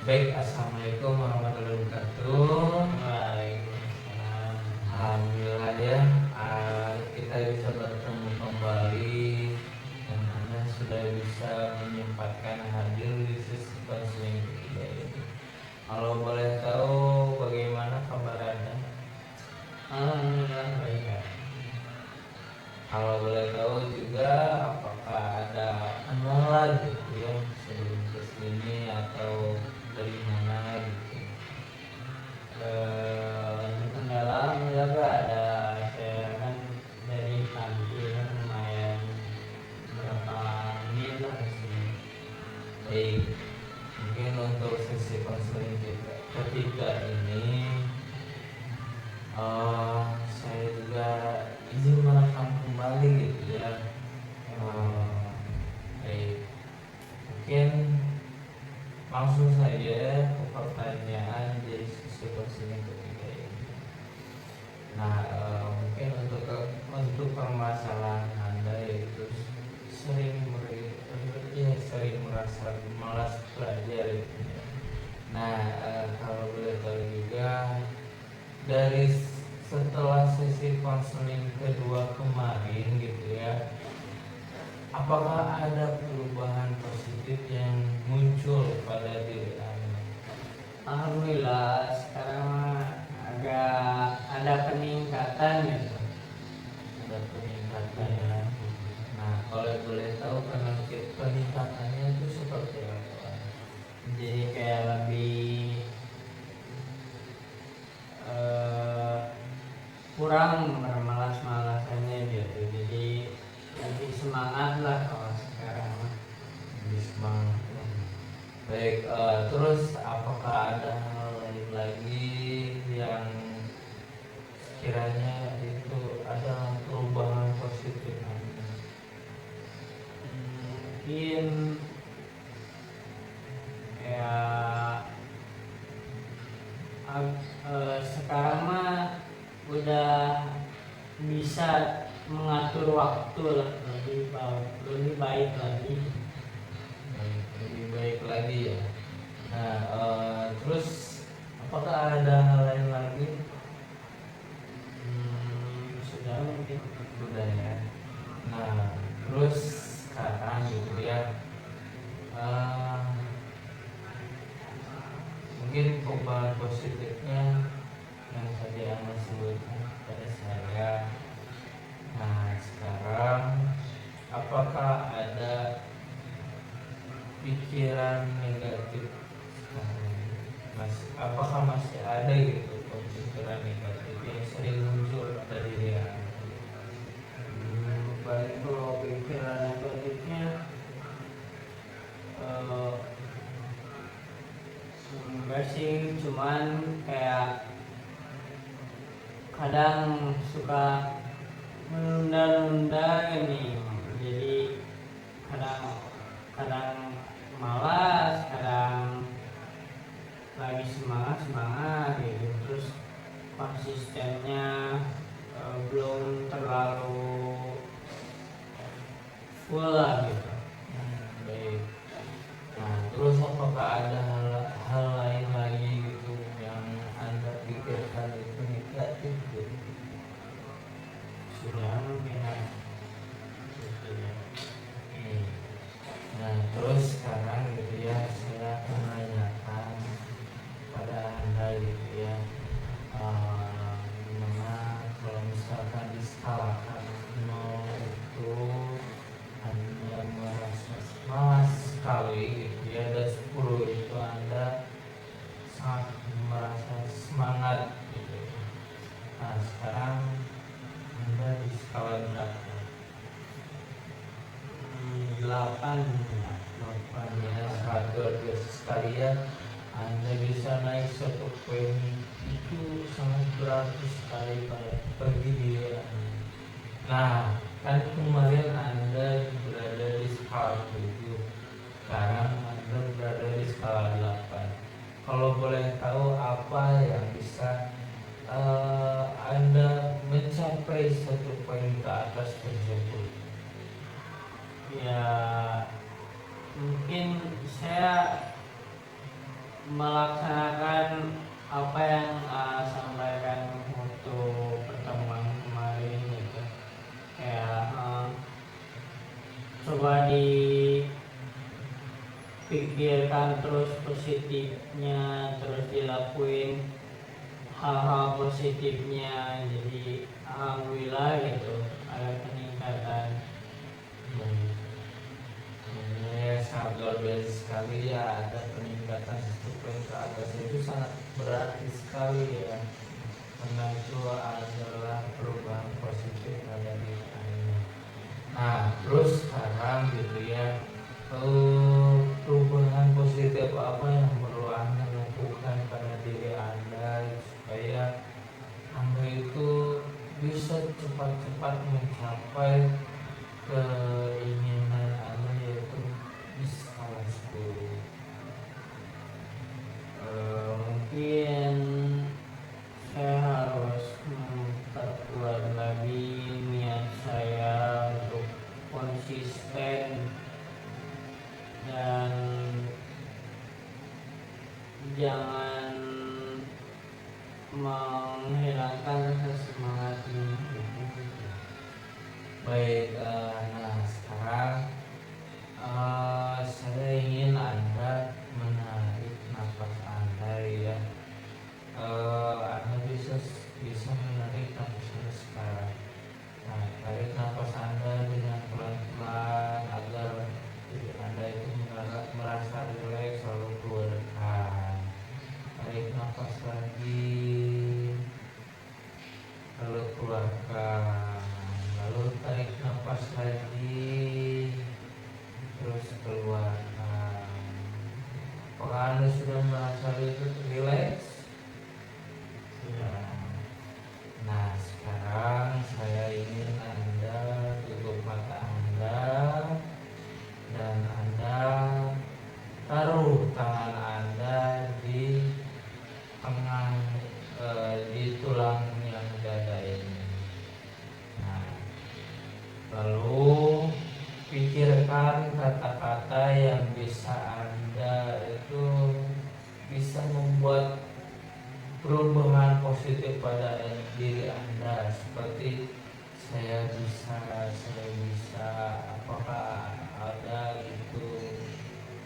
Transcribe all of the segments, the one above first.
Baik, assalamualaikum warahmatullahi wabarakatuh. Waalaikumsalam. Alhamdulillah ya, kita bisa bertemu kembali dan Anda sudah bisa menyempatkan hadir di sesi konseling ketiga ini. Kalau boleh tahu bagaimana kabar Anda? Alhamdulillah baik ya. Kalau boleh tahu juga apakah ada kendala gitu ya sebelum kesini atau dari mana gitu? Kendala alhamdulillah ada. Saya kan dari pagi kan lumayan berapa menit lah kesini. Baik, mungkin untuk sesi konseling kita ketiga ini saya juga izin merekam kembali gitu ya. Baik, mungkin langsung saja ke pertanyaan di sesi konseling ketiga ini. Nah, mungkin untuk permasalahan Anda yaitu sering merasa malas belajar gitu ya. Nah, kalau boleh tahu juga dari setelah sesi konseling kedua kemarin gitu ya, apakah ada perubahan positif yang muncul pada diri Anda? Alhamdulillah sekarang mah agak ada peningkatan gitu. Ada peningkatan ya. Nah, kalau boleh tahu peningkatannya itu seperti apa? Jadi kayak lebih kurang bermalas-malasannya gitu. Jadi lebih semangat lah kalau sekarang mah. Lebih semangat. Baik, terus apakah ada hal lain lagi yang kiranya itu ada perubahan positif Anda? Mungkin ya sekarang mah udah bisa mengatur waktu lah, lebih baik lagi. Baik, lebih baik lagi ya. Nah, terus apakah ada hal lain lagi? Sudah mungkin. Sudah ya. Nah, terus sekarang gitu ya. Mungkin perubahan positifnya yang tadi Anda sebutkan pada saya. Nah, sekarang apakah ada pikiran negatif sekarang? Apakah masih ada gitu pikiran negatif yang sering muncul pada diri Anda? Paling kalau pikiran negatifnya enggak sih, cuman kayak kadang suka menunda-nunda ini, jadi kadang kadang malas, kadang lagi semangat gitu, terus konsistennya belum terlalu full lah gitu. Baik. Nah, terus apakah ada hal lain lagi gitu yang Anda pikirkan itu negatif gitu? Sudah mungkin ya. Nah, terus sekarang gitu ya, saya akan menanyakan pada Anda gitu ya, gimana kalau misalkan diskalakan 0 itu Anda merasa malas sekali gitu ya, dan 10 itu Anda sangat merasa semangat gitu. Nah, sekarang Anda di skala berapa? 8. 8 ya, satu sekalian Anda bisa naik 1 poin itu sangat berarti sekali bagi diri Anda. Nah, kan kemarin Anda berada di skala 7, sekarang Anda berada di skala 8. Kalau boleh tahu apa yang bisa Anda mencapai 1 poin ke atas tersebut? Ya mungkin saya melaksanakan apa yang sampaikan waktu pertemuan kemarin gitu. Kayak coba dipikirkan terus positifnya, terus dilakuin hal-hal positifnya. Jadi alhamdulillah gitu ada peningkatan. Ya, sangat luar biasa sekali ya, ada peningkatan 1 poin ke atas, itu sangat berarti sekali ya, karena itu adalah perubahan positif pada diri Anda. Nah, terus sekarang gitu ya, perubahan positif apa yang perlu Anda lakukan pada diri Anda supaya Anda itu bisa cepat-cepat mencapai keinginan Anda, yaitu bisa kelas 10. Mungkin saya harus memperkuat lagi niat saya untuk konsisten dan jangan menghilangkan rasa semangat ini. Baik, nah sekarang saya ingin Anda menarik nafas Anda ya. Anda bisa menarik nafas Anda sekarang. Nah, tarik nafas Anda dengan pelan-pelan agar diri Anda itu merasa rileks, lalu keluarkan. Tarik nafas lagi, lalu keluarkan. Lalu tarik nafas lagi, terus keluarkan. Apakah Anda sudah merasa rileks? Sudah. Nah, sekarang saya ingin Anda tutup mata Anda dan Anda taruh tangan Anda di tengah di tulang yang dada ini. Nah, lalu pikirkan kata-kata yang bisa Anda itu bisa membuat perubahan positif pada diri Anda, seperti saya bisa, apakah ada itu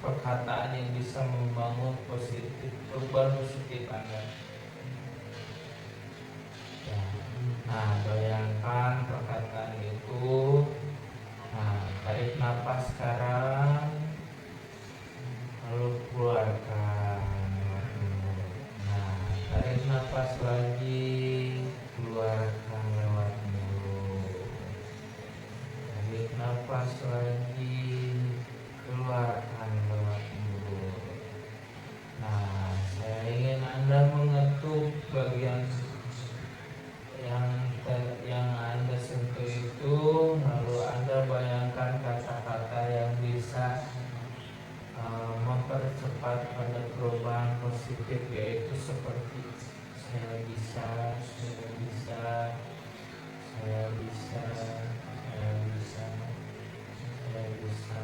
perkataan yang bisa membangun perubahan positif Anda ya. Nah, bayangkan perkataan itu. Nah, tarik nafas sekarang, lalu keluarkan lewat mulut. Nah, tarik nafas lagi, keluarkan lewat mulut. Tarik nafas lagi, keluarkan lewat mulut. Nah, saya ingin Anda mengetuk bagian yang Anda sentuh itu, lalu Anda bayangkan kata-kata yang bisa mempercepat pada perubahan positif, yaitu seperti saya bisa, saya bisa, saya bisa, saya bisa, saya bisa,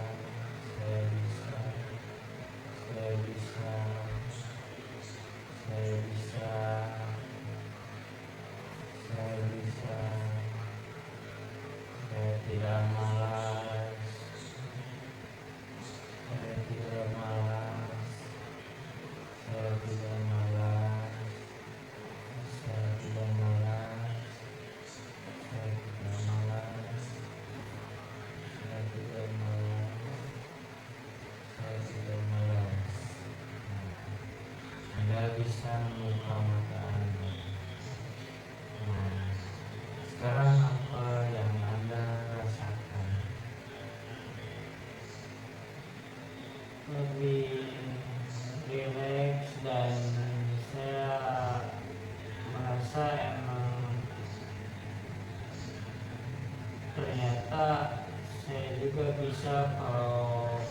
saya bisa, saya bisa, saya bisa, saya bisa, saya tidak malas, saya tidak malas, saya tidak malas, saya tidak malas, saya tidak malas, saya tidak malas, saya tidak malas. Anda bisa membuka mata Anda. Nah, sekarang apa yang Anda rasakan? Lebih rileks dan saya merasa emang ternyata saya juga bisa kalau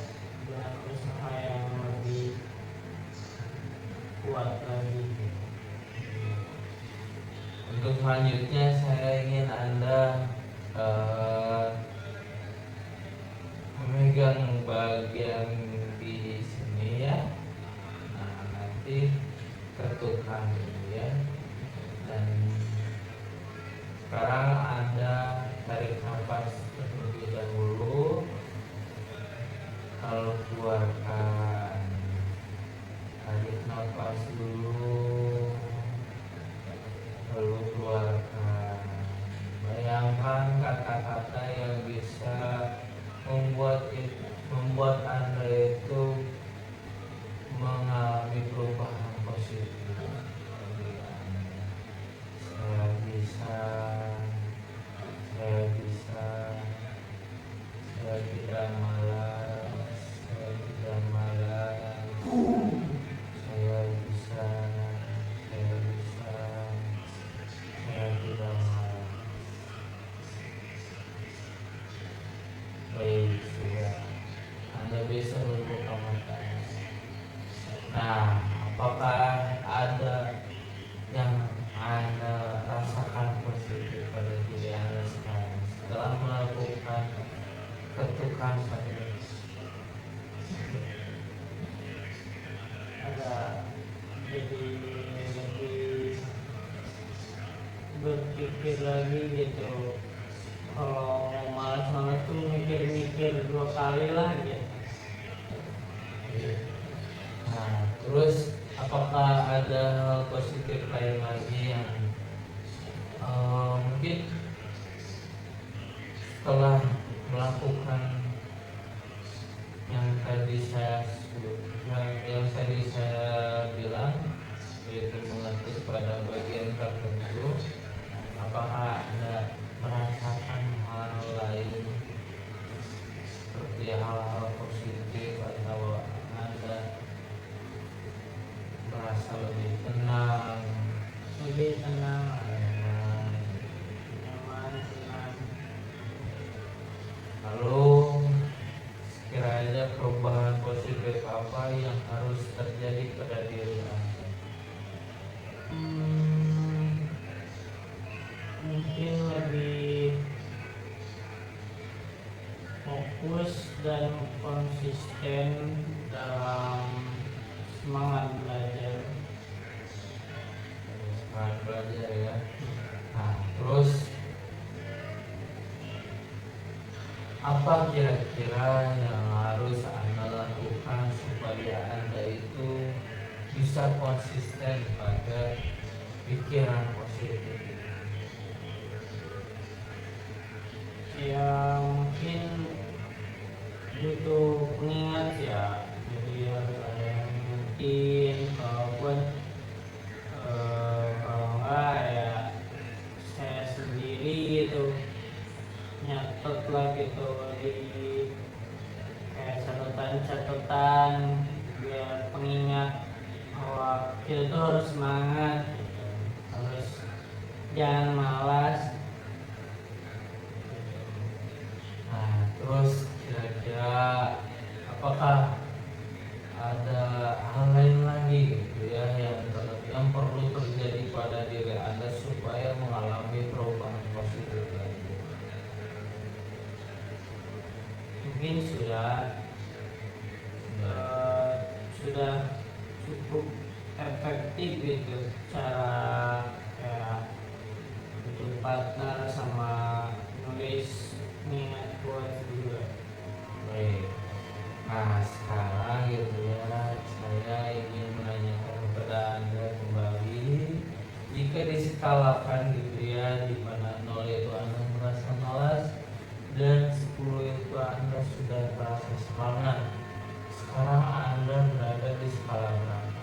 berusaha yang lebih kuat lagi. Untuk selanjutnya saya ingin Anda memegang bagian di sini ya. Nah, nanti ketukan gitu ya. Dan sekarang Anda tarik nafas terlebih dahulu, lalu keluarkan. Tarik nafas dulu, lalu keluarkan. Bayangkan kata-kata yang bisa membuat Anda itu mengalami perubahan positif. Saya bisa, saya bisa, saya tidak malas, saya tidak malas, saya bisa, saya bisa, saya tidak malas. Baik, sudah. Anda bisa membuka matanya. Nah, apakah ada yang Anda rasakan positif pada diri Anda sekarang setelah melakukan ketukan pada diri? Ada, jadi lebih berpikir lagi gitu. Kalau mau malas-malas tuh mikir-mikir 2 kali lah gitu. Nah, terus apakah ada hal positif lain lagi yang mungkin setelah melakukan yang tadi saya bilang, yaitu mengatur pada bagian tertentu, apakah Anda merasakan hal lain seperti hal-hal positif atau Anda merasa lebih tenang, nyaman? nyaman, senang. Lalu sekiranya perubahan positif apa yang harus terjadi pada diri Anda? Mungkin lebih fokus dan konsisten dalam semangat belajar. Semangat belajar ya. Nah, terus apa kira-kira yang harus Anda lakukan supaya Anda itu bisa konsisten pada pikiran positif? Ya mungkin butuh pengingat ya, jadi harus ada yang ngingetin, kalaupun kalau enggak ya saya sendiri gitu nyatet lah gitu di kayak catatan biar pengingat bahwa kita tuh harus semangat, harus jangan malas. Nah, terus kira-kira apakah ada hal lain lagi gitu ya yang perlu terjadi pada diri Anda supaya mengalami perubahan positif lagi? Mungkin sudah cukup efektif gitu cara kayak bikin partner sama nulis niat buat juga. Baik. Nah, sekarang gitu ya, saya ingin menanyakan kepada Anda kembali, jika diskalakan gitu ya, di mana 0 itu Anda merasa malas dan 10 itu Anda sudah merasa semangat, sekarang Anda berada di skala berapa?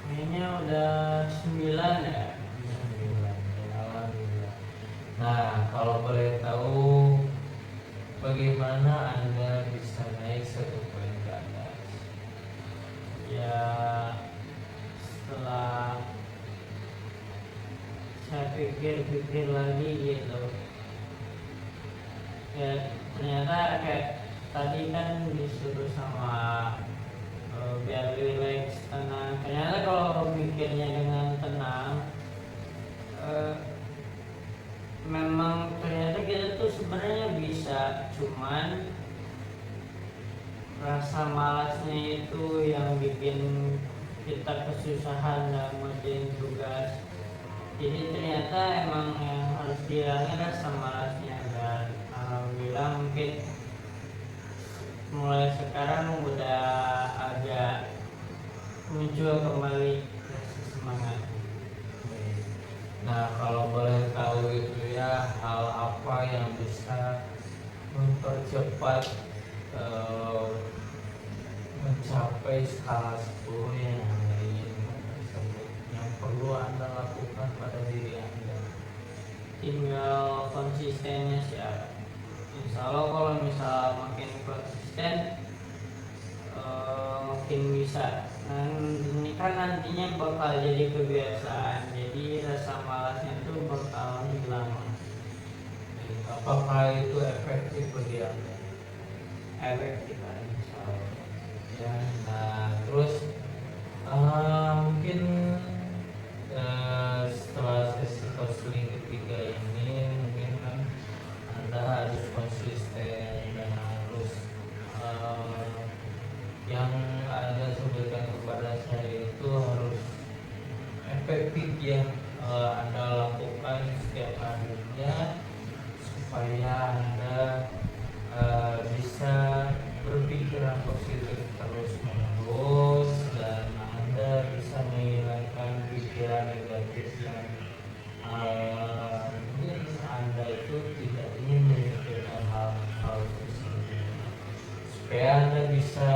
Kayaknya udah 9 ya. 9. Alhamdulillah. Nah, kalau boleh tahu, bagaimana Anda bisa naik 1 poin ke atas? Ya setelah saya pikir-pikir lagi gitu, ya ternyata kayak tadi kan disuruh sama biar rileks, tenang. Ternyata kalau mikirnya dengan tenang, memang ternyata kita tuh sebenarnya bisa, cuman rasa malasnya itu yang bikin kita kesusahan dalam ngerjain tugas. Jadi ternyata emang yang harus dihilangin rasa malasnya, dan alhamdulillah mungkin mulai sekarang udah agak muncul kembali rasa semangat. Nah, kalau boleh tahu itu ya, hal apa yang bisa mempercepat mencapai skala 10 yang Anda inginkan tersebut, yang perlu Anda lakukan pada diri Anda? Tinggal konsistennya sih. Insya Allah kalau misal makin konsisten makin bisa. Ini kan nantinya bakal jadi kebiasaan, jadi rasa malasnya tuh bakal hilang. Apakah itu efektif bagi Anda? Efektif kan, insya Allah. Ya, nah terus mungkin setelah sesi counseling ketiga ini mungkin kan Anda harus konsisten dan harus yang Anda sebutkan kepada saya itu harus efektif ya, Anda lakukan setiap harinya supaya Anda bisa berpikiran positif terus menerus, dan Anda bisa menghilangkan pikiran negatif yang mungkin Anda itu tidak ingin memikirkan hal-hal tersebut, supaya Anda bisa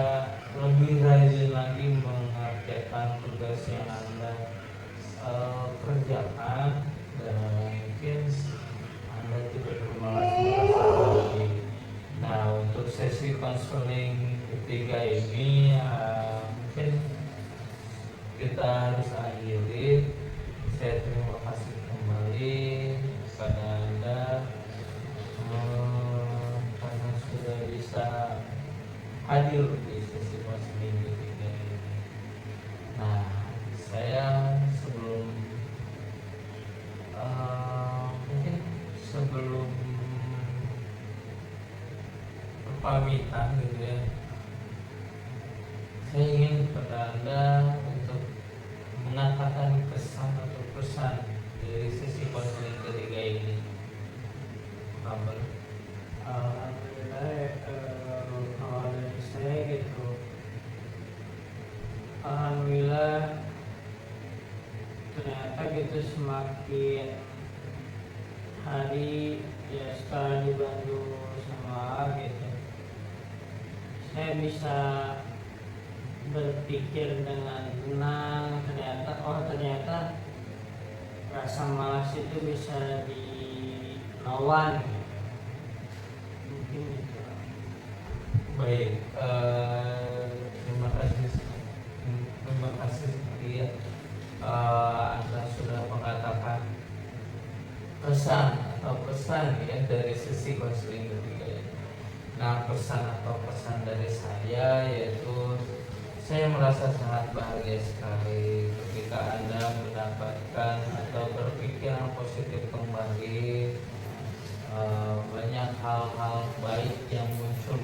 lebih rajin lagi mengerjakan tugas yang Anda kerjakan, dan mungkin Anda tidak bermalas-malasan lagi. Nah, untuk sesi konseling ketiga ini mungkin kita harus akhiri. Saya terima kasih kembali kepada Anda karena sudah bisa hadir di sesi konseling ketiga ini. Nah, saya sebelum pamitan gitu ya, saya ingin kepada Anda untuk mengatakan kesan atau pesan dari sesi konseling ketiga ini. Apa? Alhamdulillah, kalau dari saya gitu, alhamdulillah ternyata gitu semakin hari ya setelah dibantu sama gitu, saya bisa berpikir dengan tenang. Ternyata rasa malas itu bisa dilawan. Mungkin itu. Baik, terima kasih setia. Anda sudah mengatakan pesan ya dari sesi konseling ketiga ini. Nah, pesan dari saya yaitu, saya merasa sangat bahagia sekali ketika Anda mendapatkan atau berpikiran positif kembali. Banyak hal-hal baik yang muncul